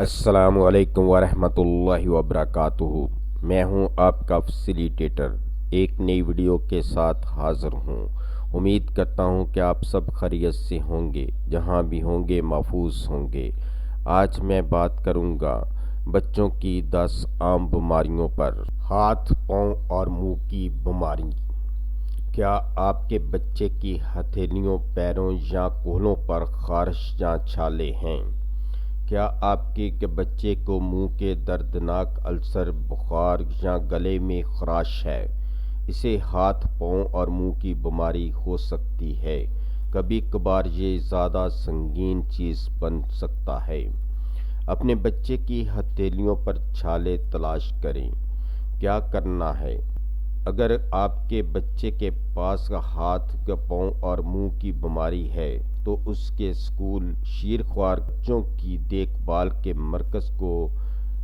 السلام علیکم ورحمۃ اللہ وبرکاتہ۔ میں ہوں آپ کا فیسیلیٹیٹر، ایک نئی ویڈیو کے ساتھ حاضر ہوں۔ امید کرتا ہوں کہ آپ سب خیریت سے ہوں گے، جہاں بھی ہوں گے محفوظ ہوں گے۔ آج میں بات کروں گا بچوں کی 10 عام بیماریوں پر۔ ہاتھ، پاؤں اور منہ کی بیماری۔ کیا آپ کے بچے کی ہتھیلیوں، پیروں یا کولوں پر خارش یا چھالے ہیں؟ کیا آپ کے بچے کو منہ کے دردناک السر، بخار یا گلے میں خراش ہے؟ اسے ہاتھ، پاؤں اور منہ کی بیماری ہو سکتی ہے۔ کبھی کبھار یہ زیادہ سنگین چیز بن سکتا ہے۔ اپنے بچے کی ہتھیلیوں پر چھالے تلاش کریں۔ کیا کرنا ہے؟ اگر آپ کے بچے کے پاس ہاتھ، پاؤں اور منہ کی بیماری ہے تو اس کے اسکول شیرخوار بچوں کی دیکھ بھال کے مرکز کو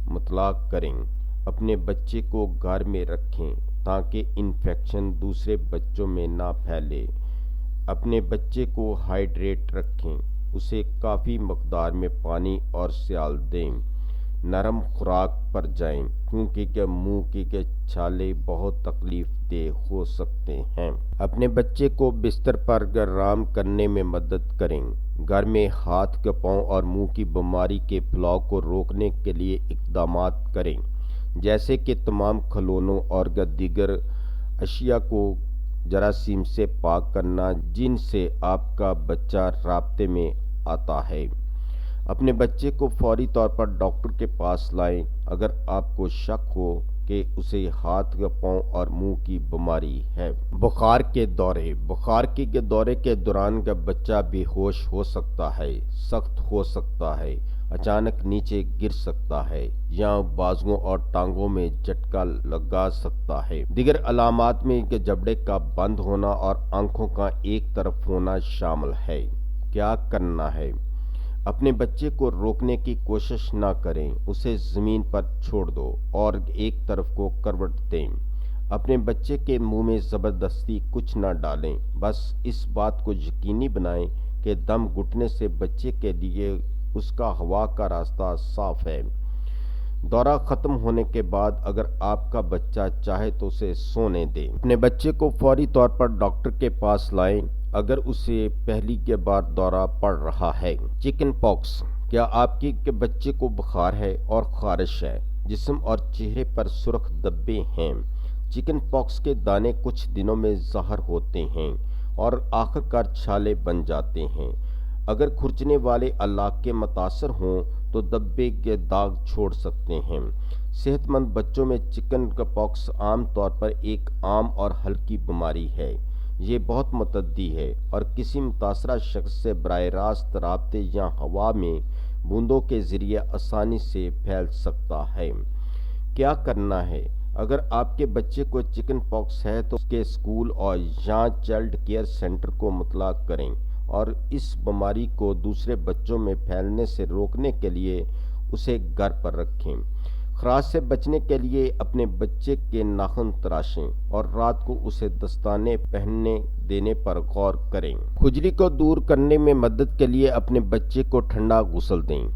مطلع کریں۔ اپنے بچے کو گھر میں رکھیں تاکہ انفیکشن دوسرے بچوں میں نہ پھیلے۔ اپنے بچے کو ہائیڈریٹ رکھیں، اسے کافی مقدار میں پانی اور سیال دیں۔ نرم خوراک پر جائیں کیونکہ منہ کے چھالے بہت تکلیف دہ ہو سکتے ہیں۔ اپنے بچے کو بستر پر آرام کرنے میں مدد کریں۔ گھر میں ہاتھ، پاؤں اور منہ کی بیماری کے پھیلاؤ کو روکنے کے لیے اقدامات کریں، جیسے کہ تمام کھلونوں اور دیگر اشیاء کو جراثیم سے پاک کرنا جن سے آپ کا بچہ رابطے میں آتا ہے۔ اپنے بچے کو فوری طور پر ڈاکٹر کے پاس لائیں اگر آپ کو شک ہو کہ اسے ہاتھ، پاؤں اور منہ کی بیماری ہے۔ بخار کے دورے۔ بخار کے دورے کے دوران بچہ بے ہوش ہو سکتا ہے، سخت ہو سکتا ہے، اچانک نیچے گر سکتا ہے یا بازوؤں اور ٹانگوں میں جھٹکا لگا سکتا ہے۔ دیگر علامات میں جبڑے کا بند ہونا اور آنکھوں کا ایک طرف ہونا شامل ہے۔ کیا کرنا ہے؟ اپنے بچے کو روکنے کی کوشش نہ کریں، اسے زمین پر چھوڑ دو اور ایک طرف کو کروٹ دیں۔ اپنے بچے کے منہ میں زبردستی کچھ نہ ڈالیں، بس اس بات کو یقینی بنائیں کہ دم گھٹنے سے بچے کے لیے اس کا ہوا کا راستہ صاف ہے۔ دورہ ختم ہونے کے بعد اگر آپ کا بچہ چاہے تو اسے سونے دیں۔ اپنے بچے کو فوری طور پر ڈاکٹر کے پاس لائیں اگر اسے پہلی بار دورہ پڑ رہا ہے۔ چکن پاکس۔ کیا آپ کے بچے کو بخار ہے اور خارش ہے؟ جسم اور چہرے پر سرخ دھبے ہیں۔ چکن پاکس کے دانے کچھ دنوں میں ظاہر ہوتے ہیں اور آخر کار چھالے بن جاتے ہیں۔ اگر کھرچنے والے علاقے متاثر ہوں تو دھبے کے داغ چھوڑ سکتے ہیں۔ صحت مند بچوں میں چکن پاکس عام طور پر ایک عام اور ہلکی بیماری ہے۔ یہ بہت متعدی ہے اور کسی متاثرہ شخص سے براہ راست رابطے یا ہوا میں بوندوں کے ذریعے آسانی سے پھیل سکتا ہے۔ کیا کرنا ہے؟ اگر آپ کے بچے کو چکن پاکس ہے تو اس کے اسکول اور یا چائلڈ کیئر سینٹر کو مطلع کریں اور اس بیماری کو دوسرے بچوں میں پھیلنے سے روکنے کے لیے اسے گھر پر رکھیں۔ خراش سے بچنے کے لیے اپنے بچے کے ناخن تراشیں اور رات کو اسے دستانے پہننے دینے پر غور کریں۔ کھجلی کو دور کرنے میں مدد کے لیے اپنے بچے کو ٹھنڈا غسل دیں۔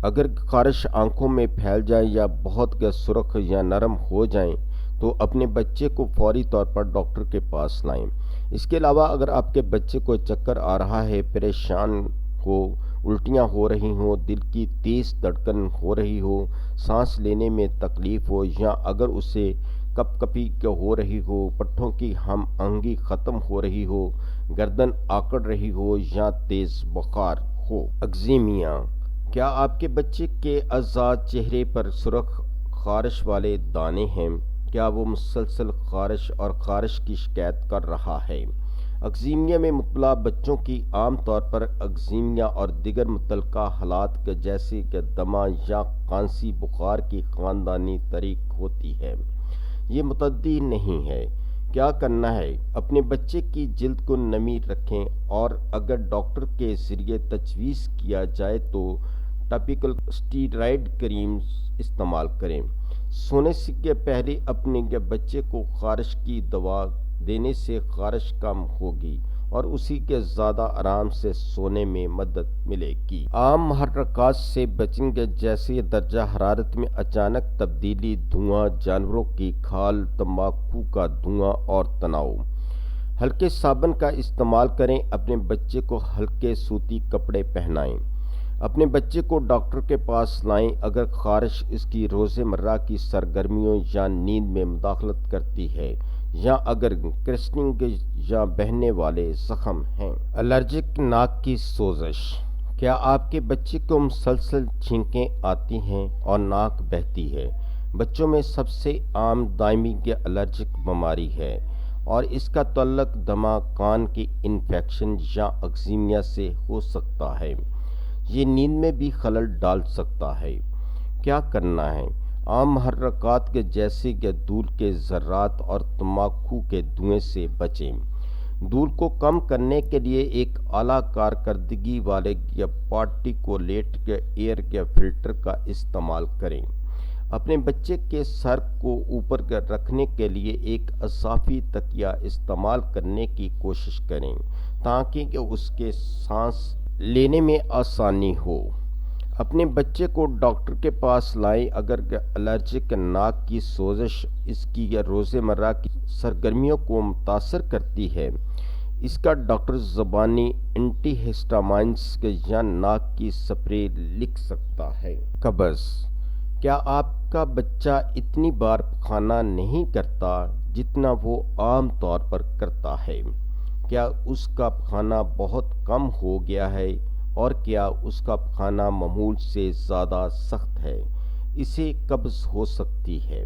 اگر خارش آنکھوں میں پھیل جائے یا بہت سرخ یا نرم ہو جائیں تو اپنے بچے کو فوری طور پر ڈاکٹر کے پاس لائیں۔ اس کے علاوہ اگر آپ کے بچے کو چکر آ رہا ہے، پریشان ہو، الٹیاں ہو رہی ہوں، دل کی تیز دھڑکن ہو رہی ہو، سانس لینے میں تکلیف ہو یا اگر اسے کپ کپی ہو رہی ہو، پٹھوں کی ہم آہنگی ختم ہو رہی ہو، گردن آکڑ رہی ہو یا تیز بخار ہو۔ ایگزیمیا۔ کیا آپ کے بچے کے اعضاء، چہرے پر سرخ خارش والے دانے ہیں؟ کیا وہ مسلسل خارش اور خارش کی شکایت کر رہا ہے؟ ایگزیمیا میں مبتلا بچوں کی عام طور پر ایگزیمیا اور دیگر متعلقہ حالات جیسے کہ دمہ یا کھانسی بخار کی خاندانی طریق ہوتی ہے۔ یہ متعدی نہیں ہے۔ کیا کرنا ہے؟ اپنے بچے کی جلد کو نمی رکھیں اور اگر ڈاکٹر کے ذریعے تجویز کیا جائے تو ٹاپیکل اسٹیرائڈ کریم استعمال کریں۔ سونے سے پہلے اپنے بچے کو خارش کی دوا دینے سے خارش کم ہوگی اور اسی کے زیادہ آرام سے سونے میں مدد ملے گی۔ عام محرکات سے بچیں گے جیسے درجہ حرارت میں اچانک تبدیلی، دھواں، جانوروں کی کھال، تمباکو کا دھواں اور تناؤ۔ ہلکے صابن کا استعمال کریں، اپنے بچے کو ہلکے سوتی کپڑے پہنائیں۔ اپنے بچے کو ڈاکٹر کے پاس لائیں اگر خارش اس کی روزمرہ کی سرگرمیوں یا نیند میں مداخلت کرتی ہے، یا اگر کرسٹنگ یا بہنے والے زخم ہیں۔ الرجک ناک کی سوزش۔ کیا آپ کے بچے کو مسلسل چھینکیں آتی ہیں اور ناک بہتی ہے؟ بچوں میں سب سے عام دائمی الرجک بیماری ہے اور اس کا تعلق دمہ، کان کی انفیکشن یا ایگزیمیا سے ہو سکتا ہے۔ یہ نیند میں بھی خلل ڈال سکتا ہے۔ کیا کرنا ہے؟ عام محرکات کے جیسے کہ دھول کے ذرات اور تمباکو کے دھوئیں سے بچیں۔ دھول کو کم کرنے کے لیے ایک اعلیٰ کارکردگی والے پارٹیکولیٹ ایئر فلٹر کا استعمال کریں۔ اپنے بچے کے سر کو اوپر رکھنے کے لیے ایک اضافی تکیہ استعمال کرنے کی کوشش کریں تاکہ اس کے سانس لینے میں آسانی ہو۔ اپنے بچے کو ڈاکٹر کے پاس لائیں اگر الرجک ناک کی سوزش اس کی روزمرہ کی سرگرمیوں کو متاثر کرتی ہے۔ اس کا ڈاکٹر زبانی اینٹی ہسٹامائنز یا ناک کی سپرے لکھ سکتا ہے۔ قبض۔ کیا آپ کا بچہ اتنی بار پخانہ نہیں کرتا جتنا وہ عام طور پر کرتا ہے؟ کیا اس کا پخانہ بہت کم ہو گیا ہے اور کیا اس کا پخانہ معمول سے زیادہ سخت ہے؟ اسے قبض ہو سکتی ہے۔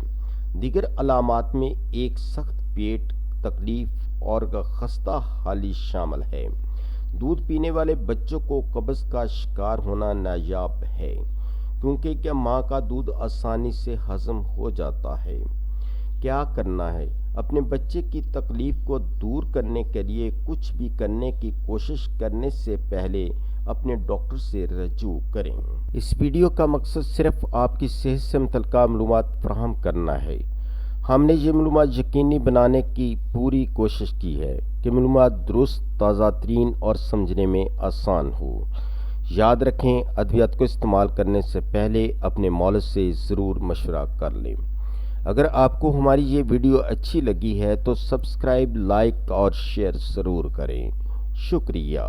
دیگر علامات میں ایک سخت پیٹ، تکلیف اور خستہ حالی شامل ہے۔ دودھ پینے والے بچوں کو قبض کا شکار ہونا نایاب ہے کیونکہ ماں کا دودھ آسانی سے ہضم ہو جاتا ہے۔ کیا کرنا ہے؟ اپنے بچے کی تکلیف کو دور کرنے کے لیے کچھ بھی کرنے کی کوشش کرنے سے پہلے اپنے ڈاکٹر سے رجوع کریں۔ اس ویڈیو کا مقصد صرف آپ کی صحت سے متعلقہ معلومات فراہم کرنا ہے۔ ہم نے یہ معلومات یقینی بنانے کی پوری کوشش کی ہے کہ معلومات درست، تازہ ترین اور سمجھنے میں آسان ہو۔ یاد رکھیں، ادویات کو استعمال کرنے سے پہلے اپنے مولد سے ضرور مشورہ کر لیں۔ اگر آپ کو ہماری یہ ویڈیو اچھی لگی ہے تو سبسکرائب، لائک اور شیئر ضرور کریں۔ شکریہ۔